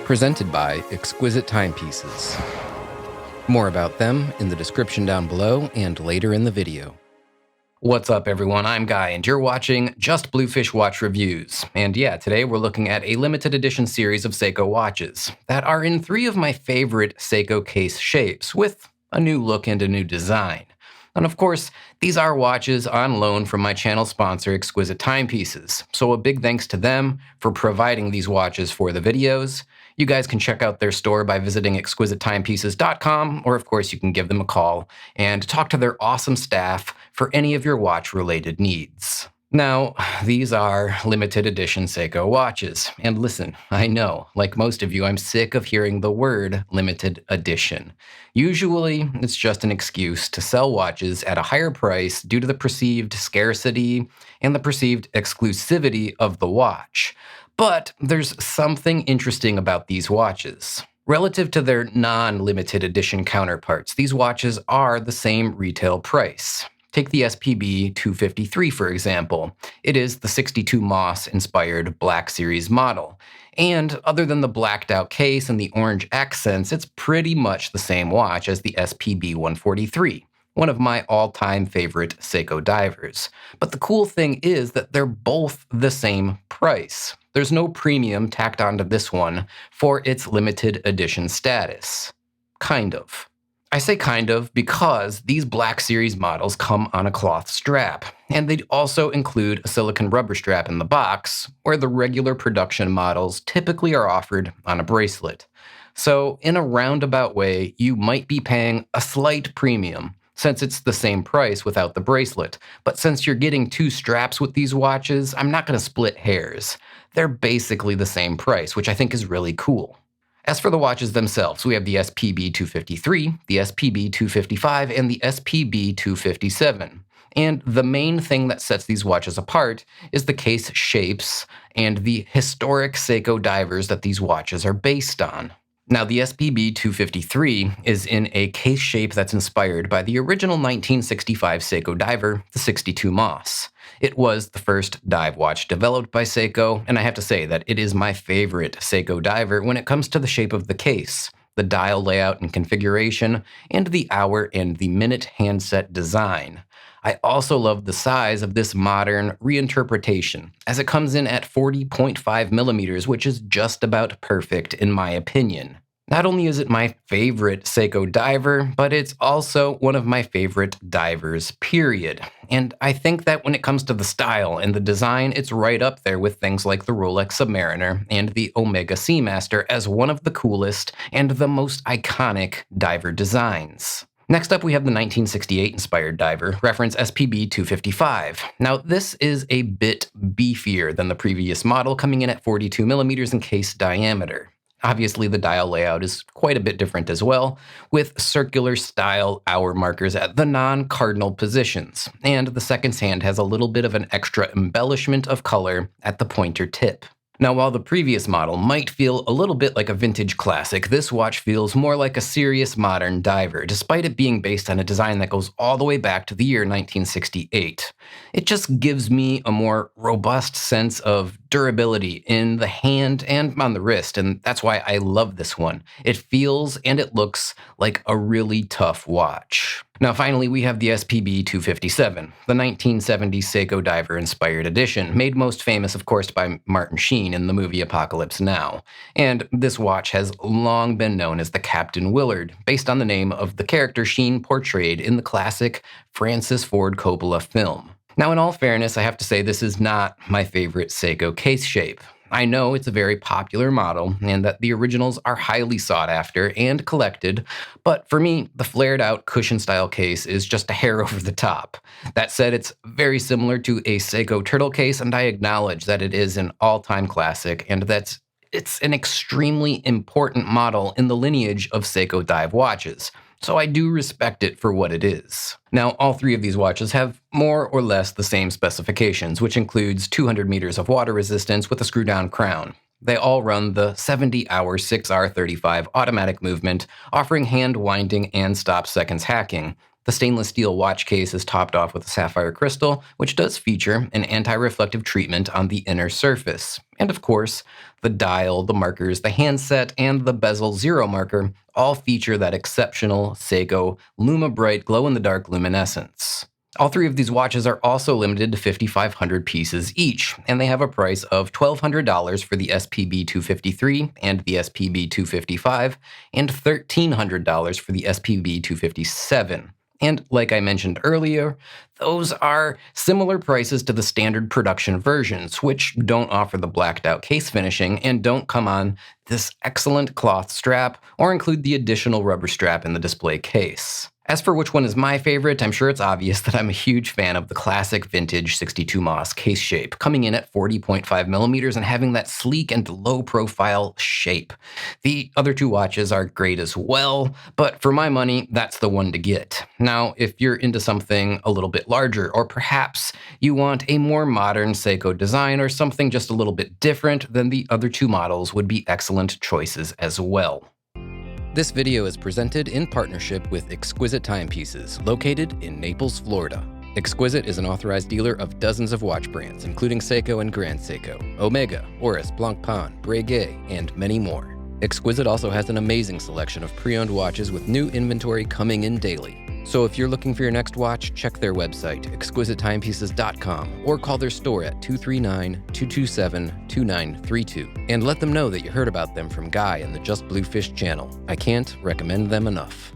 Presented by Exquisite Timepieces. More about them in the description down below and later in the video. What's up, everyone? I'm Guy, and you're watching Just Bluefish Watch Reviews. And yeah, today we're looking at a limited edition series of Seiko watches that are in 3 of my favorite Seiko case shapes, with a new look and a new design. And of course, these are watches on loan from my channel sponsor, Exquisite Timepieces. So a big thanks to them for providing these watches for the videos. You guys can check out their store by visiting exquisitetimepieces.com, or of course you can give them a call and talk to their awesome staff for any of your watch-related needs. Now, these are limited edition Seiko watches. And listen, I know, like most of you, I'm sick of hearing the word limited edition. Usually, it's just an excuse to sell watches at a higher price due to the perceived scarcity and the perceived exclusivity of the watch. But there's something interesting about these watches. Relative to their non-limited edition counterparts, these watches are the same retail price. Take the SPB 253, for example. It is the 62 Moss-inspired Black Series model. And other than the blacked out case and the orange accents, it's pretty much the same watch as the SPB 143, one of my all-time favorite Seiko divers. But the cool thing is that they're both the same price. There's no premium tacked onto this one for its limited edition status. Kind of. I say kind of because these Black Series models come on a cloth strap, and they also include a silicone rubber strap in the box, where the regular production models typically are offered on a bracelet. So in a roundabout way, you might be paying a slight premium, since it's the same price without the bracelet. But since you're getting 2 straps with these watches, I'm not going to split hairs. They're basically the same price, which I think is really cool. As for the watches themselves, we have the SPB 253, the SPB 255, and the SPB 257. And the main thing that sets these watches apart is the case shapes and the historic Seiko divers that these watches are based on. Now, the SPB 253 is in a case shape that's inspired by the original 1965 Seiko diver, the 62 Moss. It was the first dive watch developed by Seiko, and I have to say that it is my favorite Seiko diver when it comes to the shape of the case, the dial layout and configuration, and the hour and the minute handset design. I also love the size of this modern reinterpretation, as it comes in at 40.5 millimeters, which is just about perfect in my opinion. Not only is it my favorite Seiko diver, but it's also one of my favorite divers, period. And I think that when it comes to the style and the design, it's right up there with things like the Rolex Submariner and the Omega Seamaster as one of the coolest and the most iconic diver designs. Next up, we have the 1968-inspired diver, reference SPB 255. Now, this is a bit beefier than the previous model, coming in at 42 millimeters in case diameter. Obviously, the dial layout is quite a bit different as well, with circular-style hour markers at the non-cardinal positions, and the seconds hand has a little bit of an extra embellishment of color at the pointer tip. Now, while the previous model might feel a little bit like a vintage classic, this watch feels more like a serious modern diver, despite it being based on a design that goes all the way back to the year 1968. It just gives me a more robust sense of durability in the hand and on the wrist, and that's why I love this one. It feels and it looks like a really tough watch. Now, finally, we have the SPB 257, the 1970 Seiko diver-inspired edition, made most famous, of course, by Martin Sheen in the movie Apocalypse Now. And this watch has long been known as the Captain Willard, based on the name of the character Sheen portrayed in the classic Francis Ford Coppola film. Now, in all fairness, I have to say this is not my favorite Seiko case shape. I know it's a very popular model and that the originals are highly sought after and collected, but for me, the flared out cushion style case is just a hair over the top. That said, it's very similar to a Seiko turtle case, and I acknowledge that it is an all-time classic and that it's an extremely important model in the lineage of Seiko dive watches. So I do respect it for what it is. Now, all 3 of these watches have more or less the same specifications, which includes 200 meters of water resistance with a screw-down crown. They all run the 70-hour 6R35 automatic movement, offering hand winding and stop seconds hacking. The stainless steel watch case is topped off with a sapphire crystal, which does feature an anti-reflective treatment on the inner surface. And of course, the dial, the markers, the handset, and the bezel zero marker all feature that exceptional Seiko Luma Bright glow-in-the-dark luminescence. All three of these watches are also limited to 5,500 pieces each, and they have a price of $1,200 for the SPB 253 and the SPB 255, and $1,300 for the SPB 257. And like I mentioned earlier, those are similar prices to the standard production versions, which don't offer the blacked out case finishing and don't come on this excellent cloth strap or include the additional rubber strap in the display case. As for which one is my favorite, I'm sure it's obvious that I'm a huge fan of the classic vintage 62 Moss case shape, coming in at 40.5 millimeters and having that sleek and low profile shape. The other two watches are great as well, but for my money, that's the one to get. Now, if you're into something a little bit larger, or perhaps you want a more modern Seiko design or something just a little bit different, then the other two models would be excellent choices as well. This video is presented in partnership with Exquisite Timepieces, located in Naples, Florida. Exquisite is an authorized dealer of dozens of watch brands, including Seiko and Grand Seiko, Omega, Oris, Blancpain, Breguet, and many more. Exquisite also has an amazing selection of pre-owned watches with new inventory coming in daily. So if you're looking for your next watch, check their website, exquisitettimepieces.com, or call their store at 239-227-2932, and let them know that you heard about them from Guy and the Just Blue Fish channel. I can't recommend them enough.